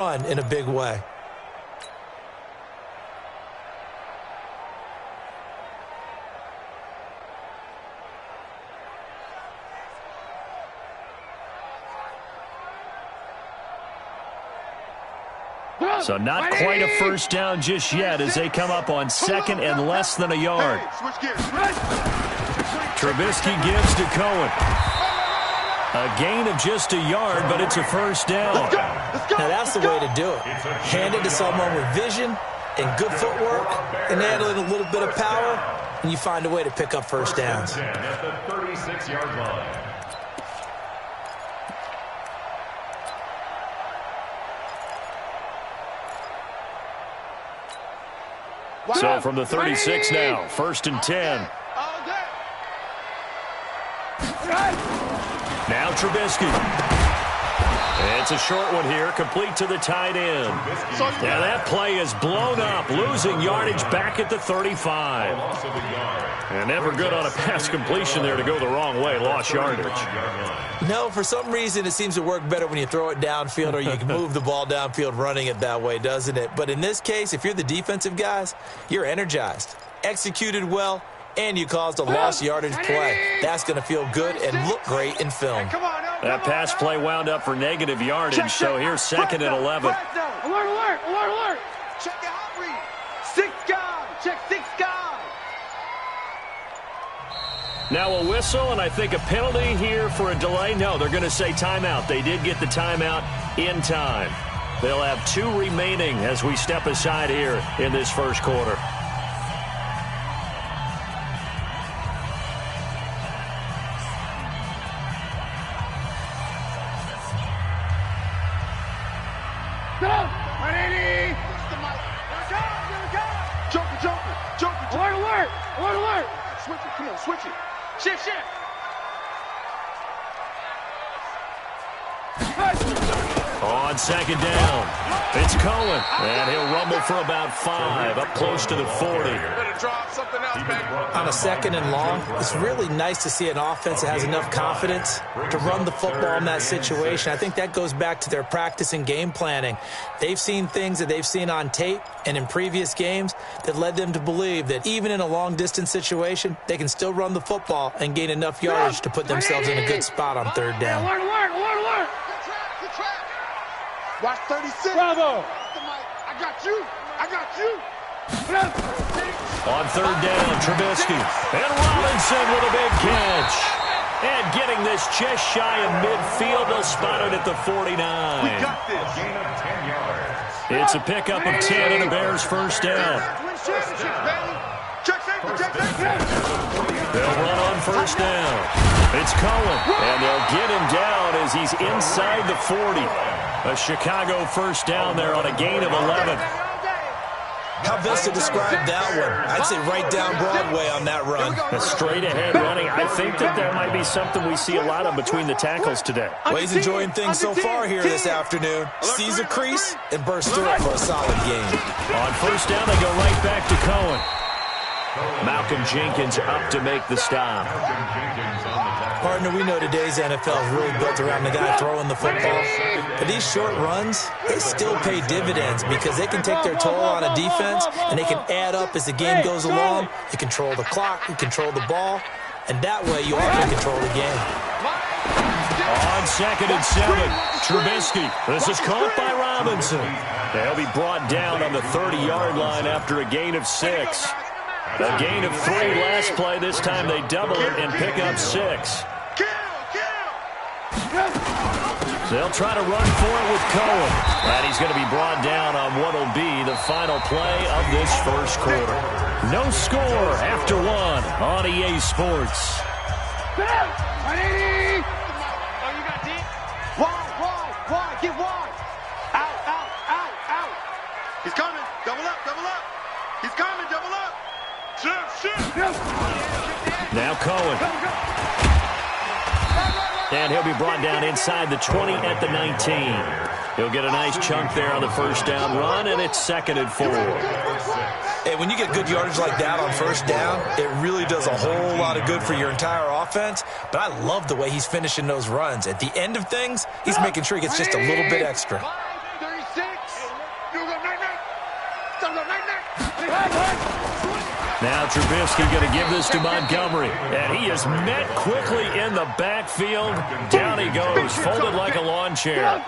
run in a big way. So not quite a first down just yet as they come up on second and less than a yard. Trubisky gives to Cohen. A gain of just a yard, but it's a first down. Now that's the way to do it. Hand it to someone with vision and good footwork and add in a little bit of power, and you find a way to pick up first downs. At the 36-yard line. So from the 36 now, 1st and 10. Now Trubisky. It's a short one here, complete to the tight end. Now that play is blown up, losing yardage back at the 35. And never good on a pass completion there to go the wrong way, lost yardage. No, for some reason it seems to work better when you throw it downfield or you can move the ball downfield running it that way, doesn't it? But in this case, if you're the defensive guys, you're energized, executed well, and you caused a lost yardage play. That's going to feel good and look great in film. That pass play wound up for negative yardage, so here's 2nd and 11. Alert, alert, alert, alert. Check the hot read. 6 guys. Check 6 guys. Now a whistle, and I think a penalty here for a delay. No, they're going to say timeout. They did get the timeout in time. They'll have 2 remaining as we step aside here in this first quarter. Switch it. Shift. On 2nd down, it's Cohen, and he'll rumble for about 5, up close to the 40. On a 2nd and long, it's really nice to see an offense that has enough confidence to run the football in that situation. I think that goes back to their practice and game planning. They've seen things that they've seen on tape and in previous games that led them to believe that even in a long-distance situation, they can still run the football and gain enough yardage to put themselves in a good spot on 3rd down. Alert. Watch 36. Bravo. I got you. On 3rd down, Trubisky. And Robinson with a big catch. And getting this just shy of midfield, they'll spot it at the 49. We got this. Gain of 10 yards. It's a pickup of 10 and a Bears first down. They'll run on 1st down. It's Cohen, and they'll get him down as he's inside the 40. A Chicago first down there on a gain of 11. How best to describe that one? I'd say right down Broadway on that run. A straight-ahead running. I think that might be something we see a lot of between the tackles today. Well, he's enjoying things so far here this afternoon. Sees a crease and bursts through it for a solid game. On 1st down, they go right back to Cohen. Malcolm Jenkins up to make the stop. Partner, we know today's NFL is really built around the guy throwing the football. But these short runs, they still pay dividends because they can take their toll on a defense and they can add up as the game goes along. You control the clock, you control the ball, and that way you also control the game. On 2nd and 7, Trubisky. This is caught by Robinson. They'll be brought down on the 30-yard line after a gain of 6. A gain of 3 last play. This time they double it and pick up 6. They'll try to run for it with Cohen. And he's going to be brought down on what will be the final play of this first quarter. No score after 1 on EA Sports. Wide, get wide. Out. He's coming. Double up. He's coming, double up. Shift. Now Cohen. And he'll be brought down inside the 20 at the 19. He'll get a nice chunk there on the first down run, and it's 2nd and 4. Hey, when you get good yardage like that on first down, it really does a whole lot of good for your entire offense. But I love the way he's finishing those runs. At the end of things, he's making sure he gets just a little bit extra. 36. Now Trubisky going to give this to Montgomery. And he is met quickly in the backfield. Down he goes, folded like a lawn chair.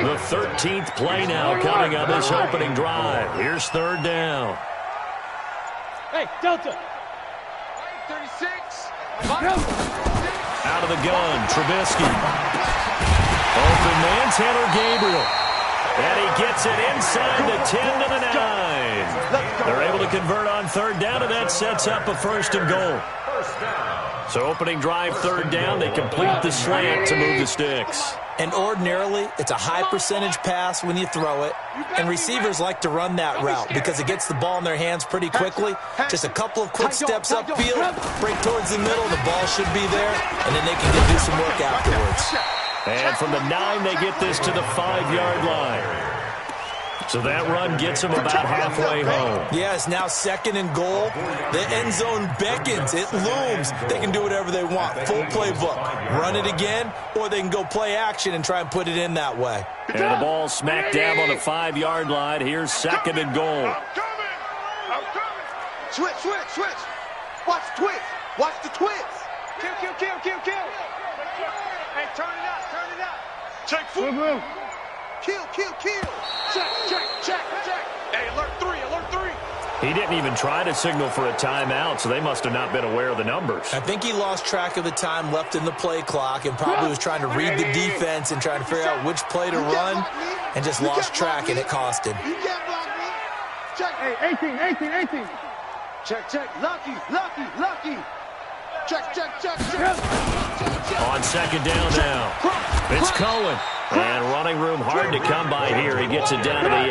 The 13th play now coming on this opening drive. Here's third down. Hey, Delta. 36. Out of the gun, Trubisky. Open man, Taylor Gabriel. And he gets it inside the 10 to the 9. They're able to convert on third down, and that sets up a first and goal. So opening drive, third down, they complete the slant to move the sticks. And ordinarily, it's a high percentage pass when you throw it. And receivers like to run that route because it gets the ball in their hands pretty quickly. Just a couple of quick steps upfield, break towards the middle, the ball should be there, and then they can do some work afterwards. And from the 9, they get this to the 5-yard line. So that run gets them about halfway home. Yeah, it's now second and goal. The end zone beckons. It looms. They can do whatever they want. Full playbook. Run it again, or they can go play action and try and put it in that way. And the ball smack dab on the 5-yard line. Here's second and goal. I'm coming. Switch, switch, switch. Watch the twist. Watch the twist. Kill, kill, kill, kill, kill. Hey, turn it up, turn it up. Check foot. Kill, kill, kill. Check, check, check, check. Hey, alert 3, alert 3. He didn't even try to signal for a timeout, so they must have not been aware of the numbers. I think he lost track of the time left in the play clock and probably was trying to read the defense and trying to figure out which play to run and just lost track, and it cost him. You can't block me. Check. Hey, 18. Check, check. Lucky, lucky, lucky. Check, check, check, check. On second down now. It's Cohen. And running room hard to come by here. He gets it down to the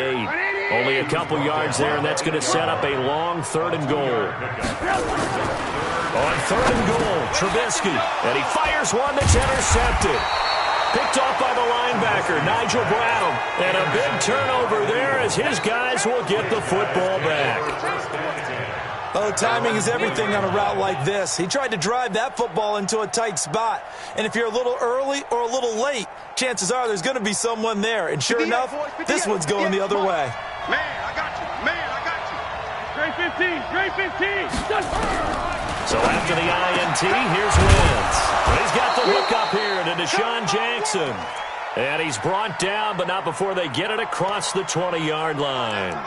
8. Only a couple yards there, and that's going to set up a long third and goal. On third and goal, Trubisky. And he fires one that's intercepted. Picked off by the linebacker, Nigel Bradham. And a big turnover there as his guys will get the football back. Oh, timing is everything on a route like this. He tried to drive that football into a tight spot. And if you're a little early or a little late, chances are there's going to be someone there. And sure enough, this one's going the other way. Man, I got you. Man, I got you. Great 15. Great 15. So after the INT, here's Wentz. He's got the hook up here to Deshaun Jackson. And he's brought down, but not before they get it across the 20-yard line.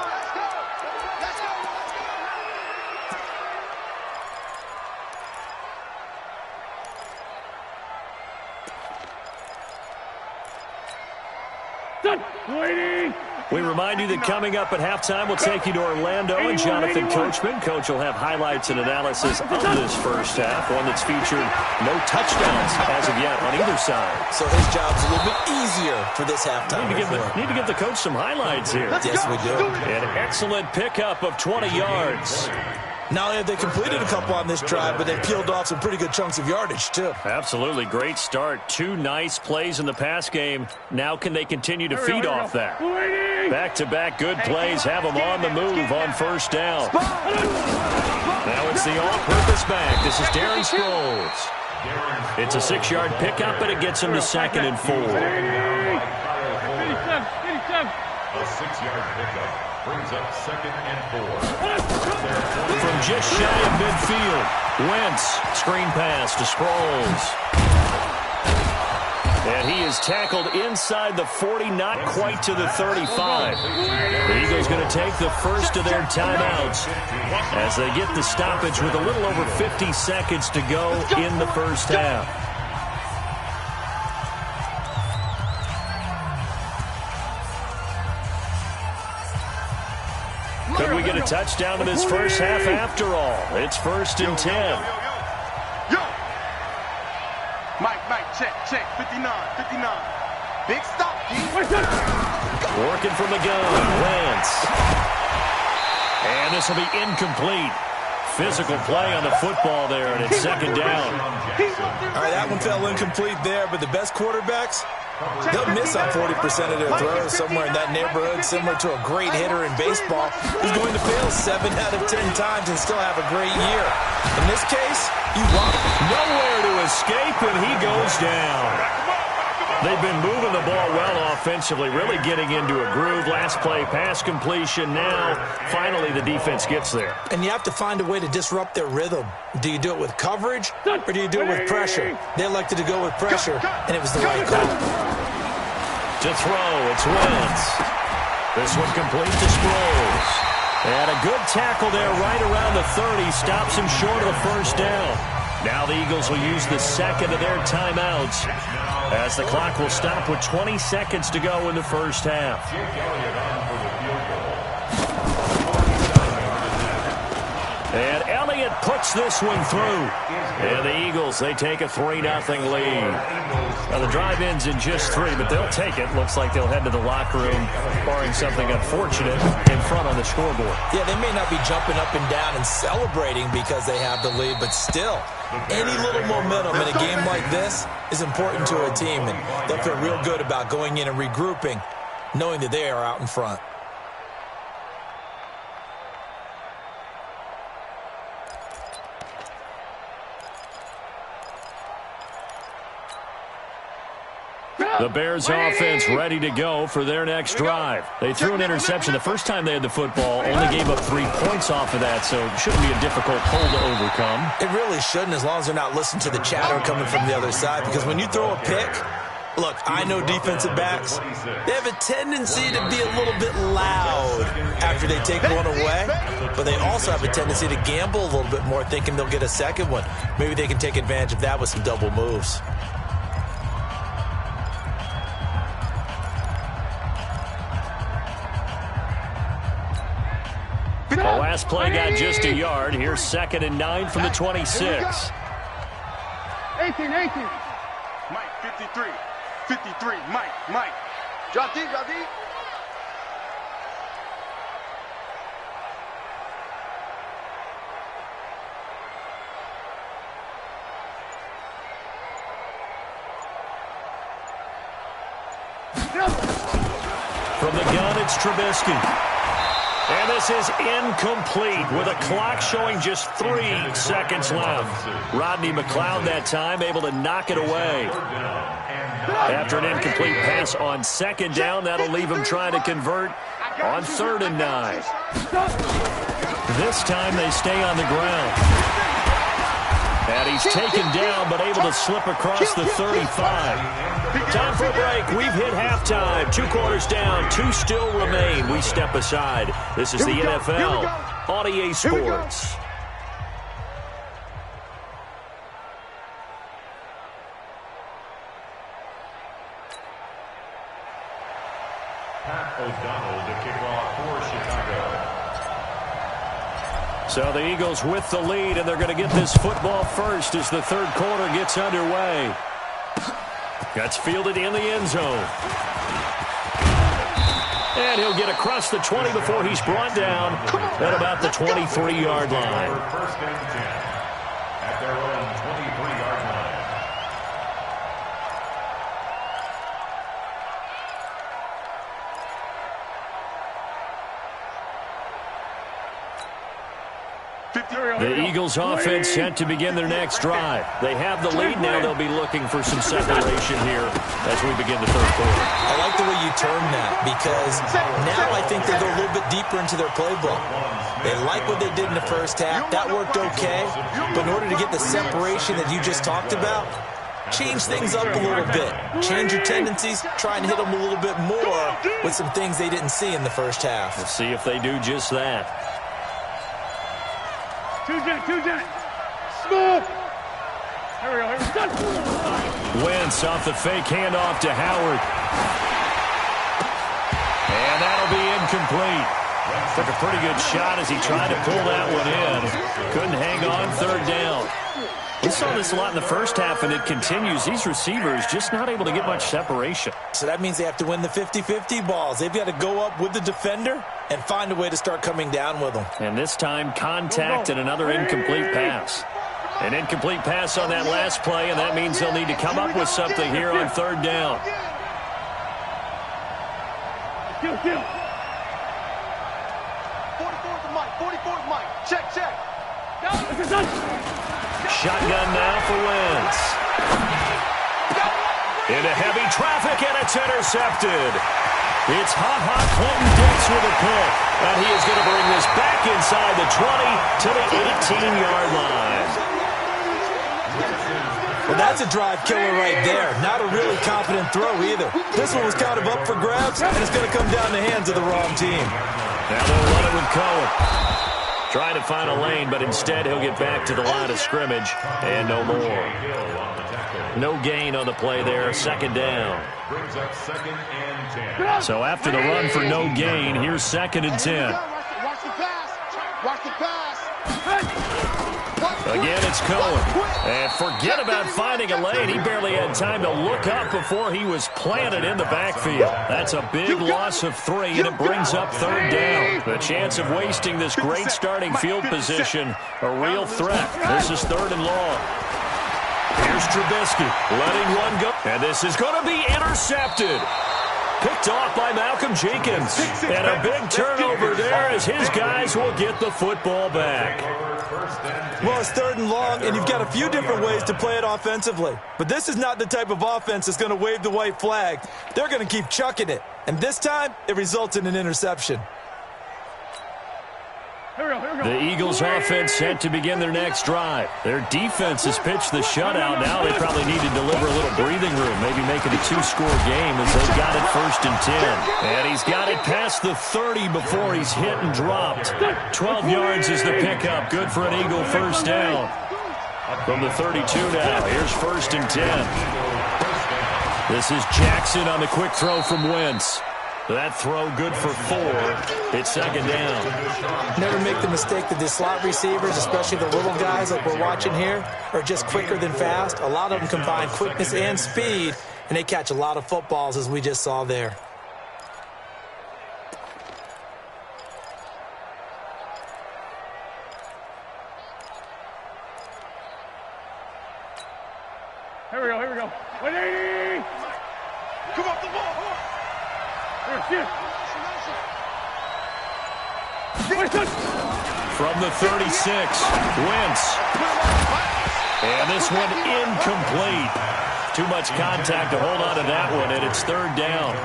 We remind you that coming up at halftime, we'll take you to Orlando and Jonathan Coachman. Coach will have highlights and analysis of this first half, one that's featured no touchdowns as of yet on either side. So his job's a little bit easier for this halftime. Need to give the coach some highlights here. Yes, we do. An excellent pickup of 20 yards. Not only have they completed a couple on this drive, but they peeled off some pretty good chunks of yardage, too. Absolutely. Great start. 2 nice plays in the pass game. Now can they continue to feed off that? Back-to-back good plays have them on the move on first down. Now it's the all-purpose back. This is Darren Sproles. It's a 6-yard pickup, and it gets him to second and 4. A 6-yard pickup brings up second and 4. From just shy of midfield, Wentz, screen pass to Sproles. And he is tackled inside the 40, not quite to the 35. The Eagles going to take the first of their timeouts as they get the stoppage with a little over 50 seconds to go in the first half. Could we get a touchdown in this first half after all? It's 1st and 10. Yo! Mike, check, 59. Big stop, G. Working from the gun, Wentz. And this will be incomplete. Physical play on the football there, and it's second down. All right, that one fell incomplete there, but the best quarterbacks, they'll miss on 40% of their throws somewhere in that neighborhood, similar to a great hitter in baseball who's going to fail 7 out of 10 times and still have a great year. In this case, you want nowhere to escape, and he goes down. They've been moving the ball well offensively, really getting into a groove. Last play, pass completion. Now, finally, the defense gets there. And you have to find a way to disrupt their rhythm. Do you do it with coverage, or do you do it with pressure? They elected to go with pressure, and it was the right call. To throw, it's Wentz. This one complete to Sproles. And a good tackle there right around the 30. Stops him short of the first down. Now the Eagles will use the second of their timeouts as the clock will stop with 20 seconds to go in the first half. And Elliott puts this one through. And the Eagles, they take a 3-0 lead. Now the drive ends in just 3, but they'll take it. Looks like they'll head to the locker room, barring something unfortunate, in front on the scoreboard. Yeah, they may not be jumping up and down and celebrating because they have the lead, but still, any little momentum in a game like this is important to a team, and they'll feel real good about going in and regrouping, knowing that they are out in front. The Bears offense ready to go for their next drive. They threw an interception the first time they had the football, only gave up 3 points off of that, so it shouldn't be a difficult hole to overcome. It really shouldn't, as long as they're not listening to the chatter coming from the other side, because when you throw a pick, look, I know defensive backs, they have a tendency to be a little bit loud after they take one away, but they also have a tendency to gamble a little bit more, thinking they'll get a second one. Maybe they can take advantage of that with some double moves. The last play got just a yard. Here's 2nd and 9 from the 26. 18. Mike, 53. 53. Mike. Drop deep. From the gun, it's Trubisky. And this is incomplete with a clock showing just 3 seconds left. Rodney McLeod that time able to knock it away. After an incomplete pass on 2nd down, that'll leave him trying to convert on 3rd and 9. This time they stay on the ground. And he's taken down, but able to slip across the 35. Time for a break. We've hit halftime. 2 quarters down. 2 still remain. We step aside. This is the NFL on EA Sports. Pat O'Donnell to kick off for Chicago. So the Eagles with the lead, and they're going to get this football first as the 3rd quarter gets underway. That's fielded in the end zone. And he'll get across the 20 before he's brought down at about the 23-yard line. 1st and 10 at their own 23-yard line. The Eagles offense set to begin their next drive. They have the lead now. They'll be looking for some separation here as we begin the 3rd quarter. I like the way you term that, because now I think they go a little bit deeper into their playbook. They like what they did in the first half. That worked okay. But in order to get the separation that you just talked about, change things up a little bit. Change your tendencies. Try and hit them a little bit more with some things they didn't see in the first half. Let's see if they do just that. Two jet. Smooth. Here we go. Wentz off the fake handoff to Howard. And that'll be incomplete. Took a pretty good shot as he tried to pull that one in. Couldn't hang on 3rd down. We saw this a lot in the first half, and it continues. These receivers just not able to get much separation. So that means they have to win the 50-50 balls. They've got to go up with the defender and find a way to start coming down with them. And this time, contact and another incomplete pass. An incomplete pass on that last play, and that means they'll need to come up with something here on 3rd down. 44th Mike. Check. Shotgun now for Wentz. Into heavy traffic, and it's intercepted. It's hot Clinton Dix with a pick. And he is going to bring this back inside the 20 to the 18-yard line. Well, that's a drive killer right there. Not a really confident throw either. This one was kind of up for grabs, and it's going to come down the hands of the wrong team. Now they'll run it with Cohen. Trying to find a lane, but instead he'll get back to the line of scrimmage, and no more. No gain on the play there, second down. So after the run for no gain, here's 2nd and 10. Watch the pass. Watch the pass. Again, it's Cohen. And forget about finding a lane. He barely had time to look up before he was planted in the backfield. That's a big loss of 3, and it brings up 3rd down. The chance of wasting this great starting field position, a real threat. This is 3rd and long. Here's Trubisky letting one go. And this is going to be intercepted. Picked off by Malcolm Jenkins. And a big turnover there as his guys will get the football back. Well, it's 3rd and long, and you've got a few different ways to play it offensively. But this is not the type of offense that's going to wave the white flag. They're going to keep chucking it. And this time, it results in an interception. The Eagles offense set to begin their next drive. Their defense has pitched the shutout. Now they probably need to deliver a little breathing room, maybe make it a 2-score game as they've got it 1st and 10. And he's got it past the 30 before he's hit and dropped. 12 yards is the pickup. Good for an Eagle 1st down. From the 32 now, here's 1st and 10. This is Jackson on the quick throw from Wentz. That throw good for 4. It's 2nd down. Never make the mistake that the slot receivers, especially the little guys like we're watching here, are just quicker than fast. A lot of them combine quickness and speed, and they catch a lot of footballs, as we just saw there. Here we go. 180! Come off the ball. From the 36, Wentz. And this one incomplete. Too much contact to hold on to that one, and it's 3rd down.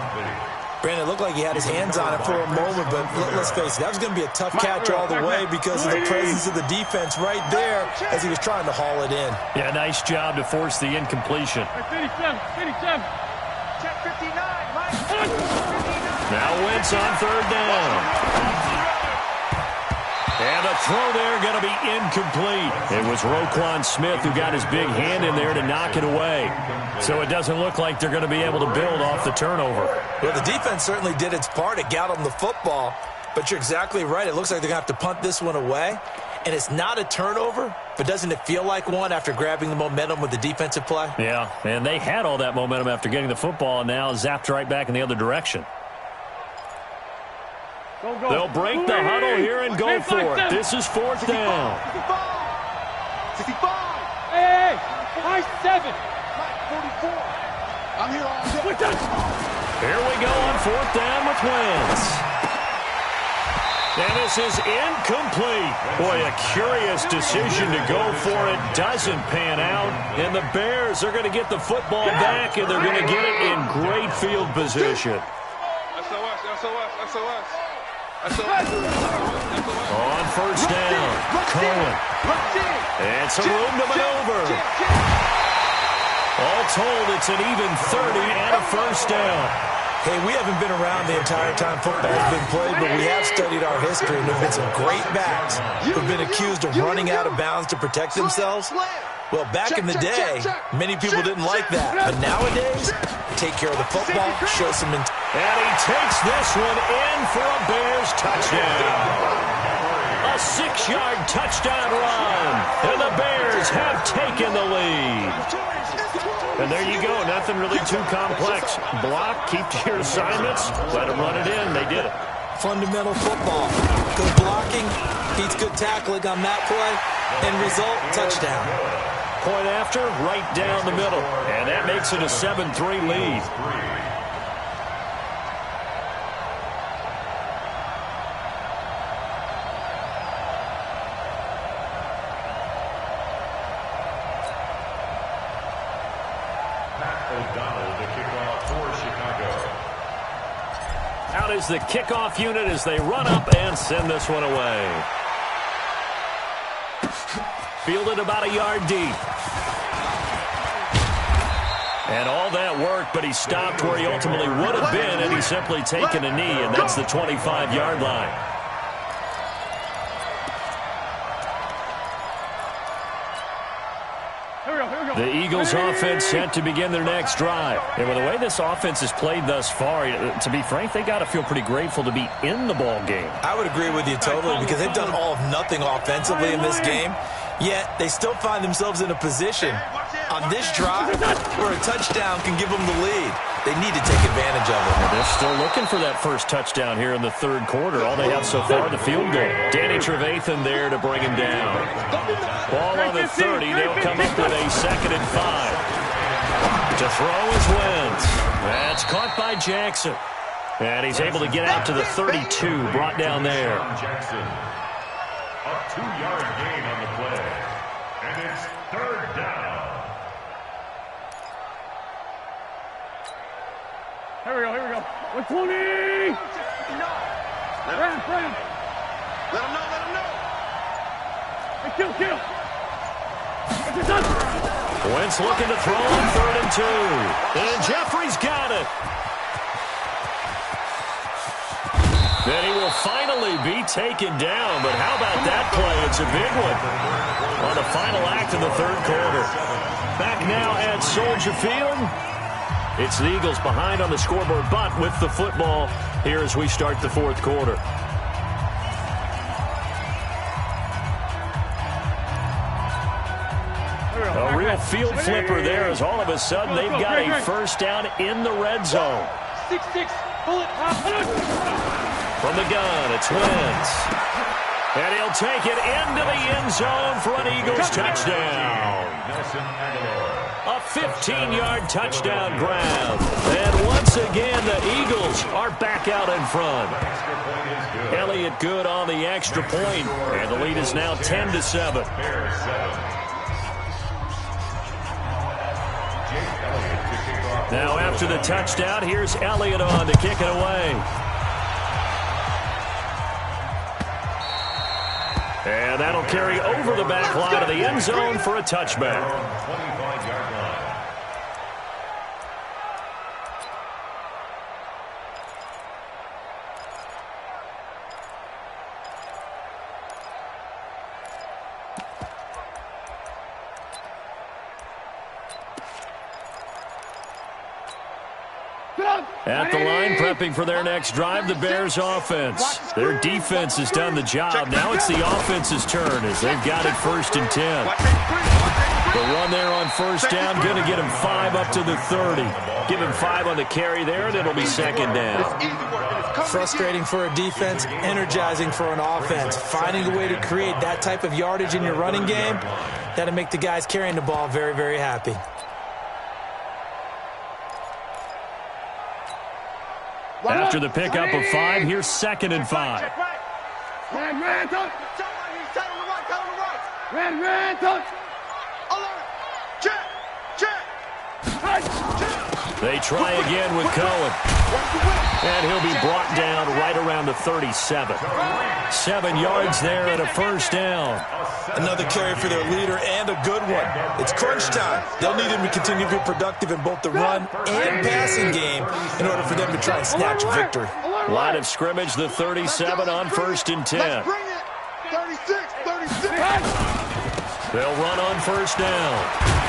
Brandon, it looked like he had his hands on it for a moment, but let's face it, that was going to be a tough catch all the way because of the presence of the defense right there as he was trying to haul it in. Yeah, nice job to force the incompletion. 57. Check 59, Mike. Now Wentz on 3rd down. And the throw there going to be incomplete. It was Roquan Smith who got his big hand in there to knock it away. So it doesn't look like they're going to be able to build off the turnover. Well, the defense certainly did its part. It got them the football. But you're exactly right. It looks like they're going to have to punt this one away. And it's not a turnover, but doesn't it feel like one after grabbing the momentum with the defensive play? Yeah, and they had all that momentum after getting the football and now zapped right back in the other direction. Go. They'll break the huddle here and go for it. This is 4th down. 65. Hey, 7. 44. I'm here all day. Here we go on 4th down with Wentz. And this is incomplete. Boy, a curious decision to go for it. Doesn't pan out. And the Bears are going to get the football back, and they're going to get it in great field position. SOS. On 1st down, Cohen. And some room to maneuver. All told, it's an even 30 and a 1st down. Hey, we haven't been around the entire time football has been played, but we have studied our history, and there have been some great backs who've been accused of running out of bounds to protect themselves. Well, back in the day, many people didn't like that. But nowadays, take care of the football, show some intent. And he takes this one in for a Bears touchdown. A 6-yard touchdown run. And the Bears have taken the lead. And there you go. Nothing really too complex. Block, keep to your assignments, let them run it in. They did it. Fundamental football. Good blocking, beats good tackling on that play, and result, touchdown. Point after, right down the middle. And that makes it a 7-3 lead. out as the kickoff unit as they run up and send this one away. Fielded about a yard deep. And all that work, but he stopped where he ultimately would have been had he simply taken a knee, and that's the 25-yard line. The Eagles offense set to begin their next drive. And with the way this offense has played thus far, to be frank, they got to feel pretty grateful to be in the ball game. I would agree with you totally because they've done all of nothing offensively in this game, yet they still find themselves in a position on this drive where a touchdown can give them the lead. They need to take advantage of it. And they're still looking for that first touchdown here in the third quarter. All they have so far, the field goal. Danny Trevathan there to bring him down. Ball on the 30. They'll come up with a 2nd and 5. To throw is Wentz. That's caught by Jackson. And he's able to get out to the 32, brought down there. Jackson. A 2-yard gain on the play. And it's 3rd down. Here we go, here we go. 120! Let him know. Hey, kill. Wentz looking to throw on 3rd and 2. And Jeffrey's got it. Then he will finally be taken down. But how about that play? It's a big one on the final act of the third quarter. Back now at Soldier Field. It's the Eagles behind on the scoreboard, but with the football here as we start the fourth quarter. A real field flipper there as all of a sudden they've got a first down in the red zone. 6-6, pull it. From the gun, it's Wentz. And he'll take it into the end zone for an Eagles touchdown. A 15-yard touchdown grab. And once again, the Eagles are back out in front. Elliott good on the extra point, and the lead is now 10-7. Now after the touchdown, here's Elliott on to kick it away. And that'll carry over the back line of the end zone for a touchback. 25-yard line. At the line, prepping for their next drive, the Bears offense. Their defense has done the job. Now it's the offense's turn as they've got it 1st and 10. The run there on first down, going to get him 5 up to the 30. Give him 5 on the carry there, and it'll be 2nd down. Frustrating for a defense, energizing for an offense. Finding a way to create that type of yardage in your running game, that'll make the guys carrying the ball very, very happy. After the pickup of 5, here's 2nd and 5. Ran, touch. Ran, touch. They try again with Cohen. And he'll be brought down right around the 37. 7 yards there and a first down. Another carry for their leader and a good one. It's crunch time. They'll need him to continue to be productive in both the run and passing game in order for them to try and snatch a victory. Line of scrimmage, the 37 on 1st and 10. Let's bring it. 36. They'll run on first down.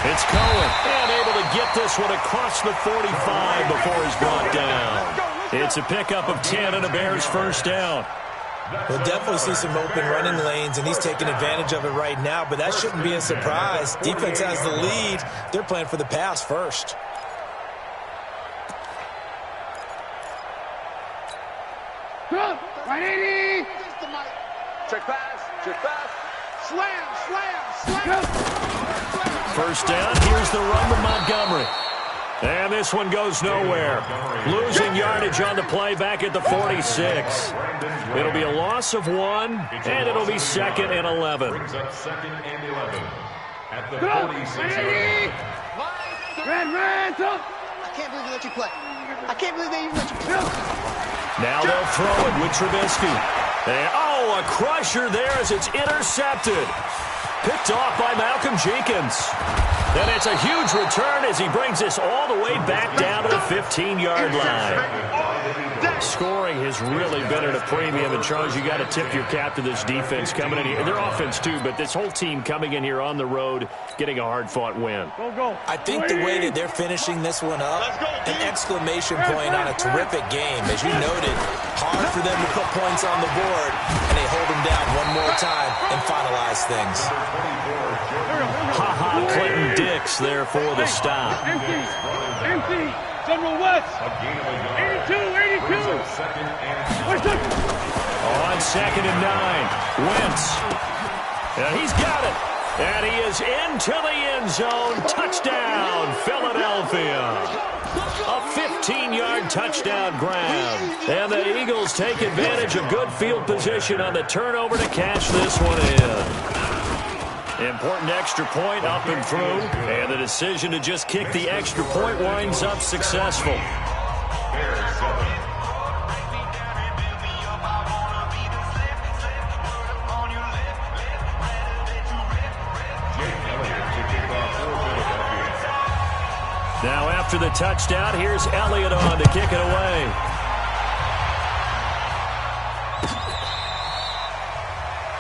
It's Cohen. And able to get this one across the 45 before he's brought down. It's a pickup of 10 and a Bears first down. We'll definitely see some open running lanes, and he's taking advantage of it right now, but that shouldn't be a surprise. Defense has the lead. They're playing for the pass first. Right 80. Check pass. Slam. First down, here's the run to Montgomery. And this one goes nowhere. Losing yardage on the play back at the 46. It'll be a loss of 1, and it'll be 2nd and 11. Brings up 2nd and 11 at the 46-yard line. Ran, touch. I can't believe they let you play. I can't believe they even let you play. Now they'll throw it with Trubisky. Oh, a crusher there as it's intercepted. Picked off by Malcolm Jenkins. And it's a huge return as he brings this all the way back down to the 15-yard line. Scoring has really been at a premium. And, Charles, you got to tip your cap to this defense coming in here. Their offense, too, but this whole team coming in here on the road, getting a hard-fought win. I think the way that they're finishing this one up, an exclamation point on a terrific game. As you noted, hard for them to put points on the board, and they hold them down one more time and finalize things. Ha-ha, Clinton Dix there for the stop. Empty. General West. 82. On 2nd and 9, Wentz. And he's got it. And he is into the end zone. Touchdown, Philadelphia. A 15-yard touchdown grab. And the Eagles take advantage of good field position on the turnover to cash this one in. Important extra point up and through. And the decision to just kick the extra point winds up successful. Now after the touchdown, here's Elliott on to kick it away.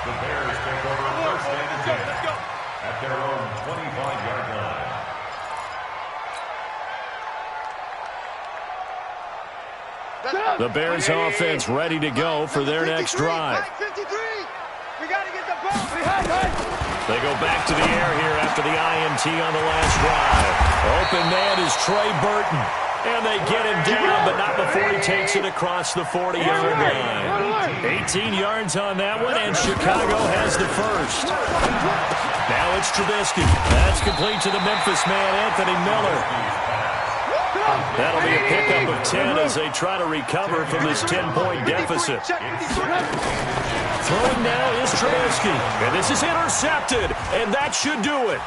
The Bears take over first and 10 at their own 25-yard line. The Bears offense ready to go for their next drive. We got to get the ball. They go back to the air here after the INT on the last drive. Open man is Trey Burton. And they get him down, but not before he takes it across the 40-yard line. 18 yards on that one, and Chicago has the first. Now it's Trubisky. That's complete to the Memphis man, Anthony Miller. That'll be a pickup of 10 as they try to recover from this 10-point deficit. Throwing now is Trubisky. And this is intercepted, and that should do it.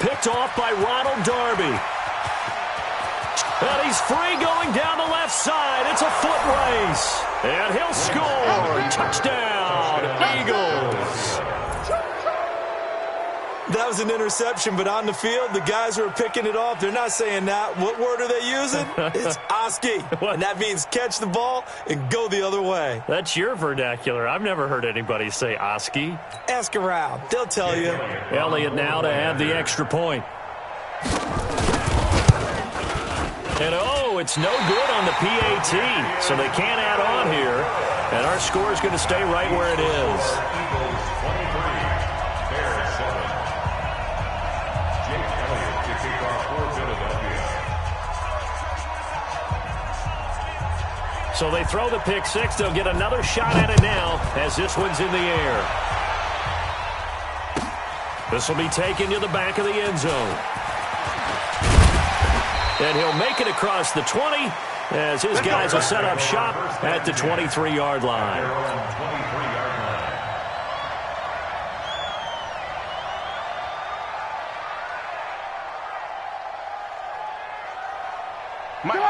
Picked off by Ronald Darby. And he's free going down the left side. It's a foot race. And he'll score. Touchdown, Eagles. That was an interception, but on the field, the guys who are picking it off, they're not saying that. What word are they using? It's Oski. And that means catch the ball and go the other way. That's your vernacular. I've never heard anybody say Oski. Ask around. They'll tell you. Elliott now to add the extra point. And, oh, it's no good on the PAT, so they can't add on here. And our score is going to stay right where it is. Eagles 23, Bears 7. Jake Elliott to kick off for Philadelphia. So they throw the pick six. They'll get another shot at it now as this one's in the air. This will be taken to the back of the end zone. And he'll make it across the 20 as his guys will set up shop at the 23-yard line.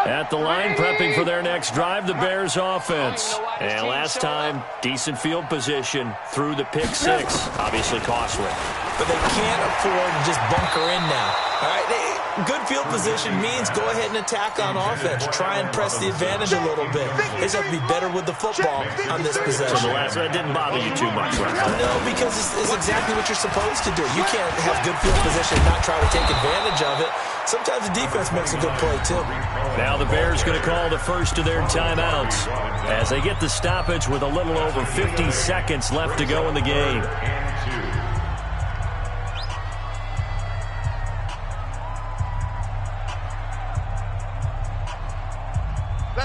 At the line, prepping for their next drive, the Bears offense. And last time, decent field position through the pick six. Obviously costly. But they can't afford to just bunker in now. All right, good field position means go ahead and attack on offense. Try and press the advantage a little bit. They just have to be better with the football on this possession. So the last one didn't bother you too much, right? No, because it's exactly what you're supposed to do. You can't have good field position and not try to take advantage of it. Sometimes the defense makes a good play, too. Now the Bears going to call the first of their timeouts as they get the stoppage with a little over 50 seconds left to go in the game.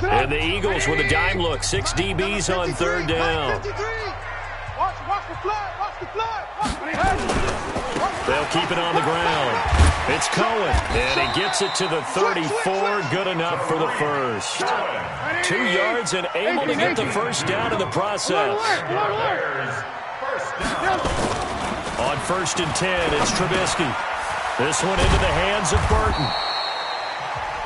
And the Eagles with a dime look. 6 DBs on third down. Watch the flag. Watch the flag. They'll keep it on the ground. It's Cohen, and he gets it to the 34. Good enough for the first. 2 yards and able to get the first down in the process. On 1st and 10, it's Trubisky. This one into the hands of Burton.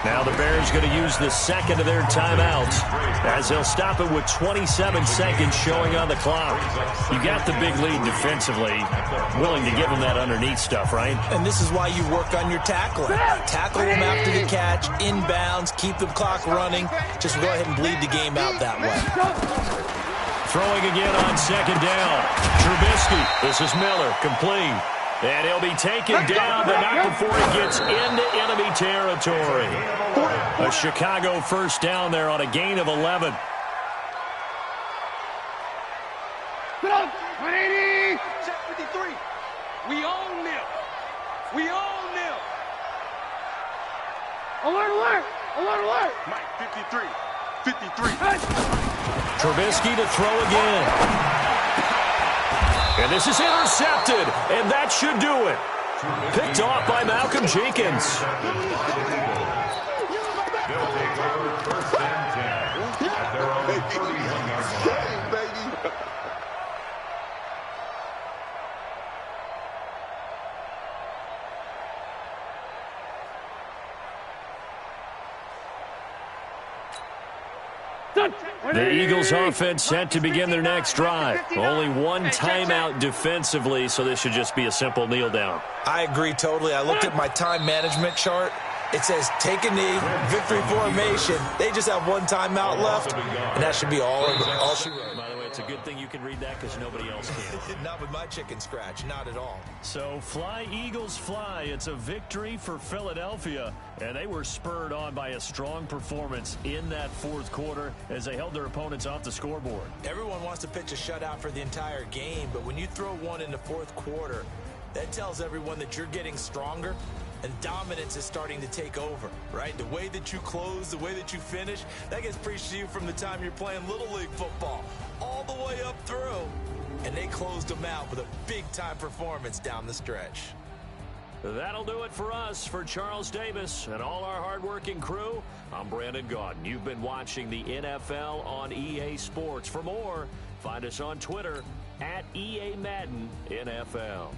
Now the Bears going to use the second of their timeouts as they'll stop it with 27 seconds showing on the clock. You got the big lead defensively. Willing to give them that underneath stuff, right? And this is why you work on your tackling. Tackle them after the catch, inbounds, keep the clock running. Just go ahead and bleed the game out that way. Throwing again on second down. Trubisky. This is Miller. Complete. And he'll be taken down, but not before he gets into enemy territory. A Chicago first down there on a gain of 11. Put up, 180. Check 53. We own them. We own them. Alert, alert. Alert, alert. Mike, 53. 53. Trubisky to throw again. And this is intercepted, and that should do it. Picked off by Malcolm Jenkins. They'll take over first and 10 at their own 31-yard line. Baby. The Eagles offense set to begin their next drive. Only one timeout defensively, so this should just be a simple kneel down. I agree totally. I looked at my time management chart. It says take a knee, victory formation. They just have one timeout left, and that should be all she wrote. By the way, it's a good thing you can read that because nobody else can. Not with my chicken scratch, not at all. So fly, Eagles, fly. It's a victory for Philadelphia, and they were spurred on by a strong performance in that fourth quarter as they held their opponents off the scoreboard. Everyone wants to pitch a shutout for the entire game, but when you throw one in the fourth quarter, that tells everyone that you're getting stronger and dominance is starting to take over, right? The way that you close, the way that you finish, that gets preached to you from the time you're playing Little League football all the way up through. And they closed them out with a big-time performance down the stretch. That'll do it for us. For Charles Davis and all our hardworking crew, I'm Brandon Gaudin. You've been watching the NFL on EA Sports. For more, find us on Twitter @EA Madden NFL.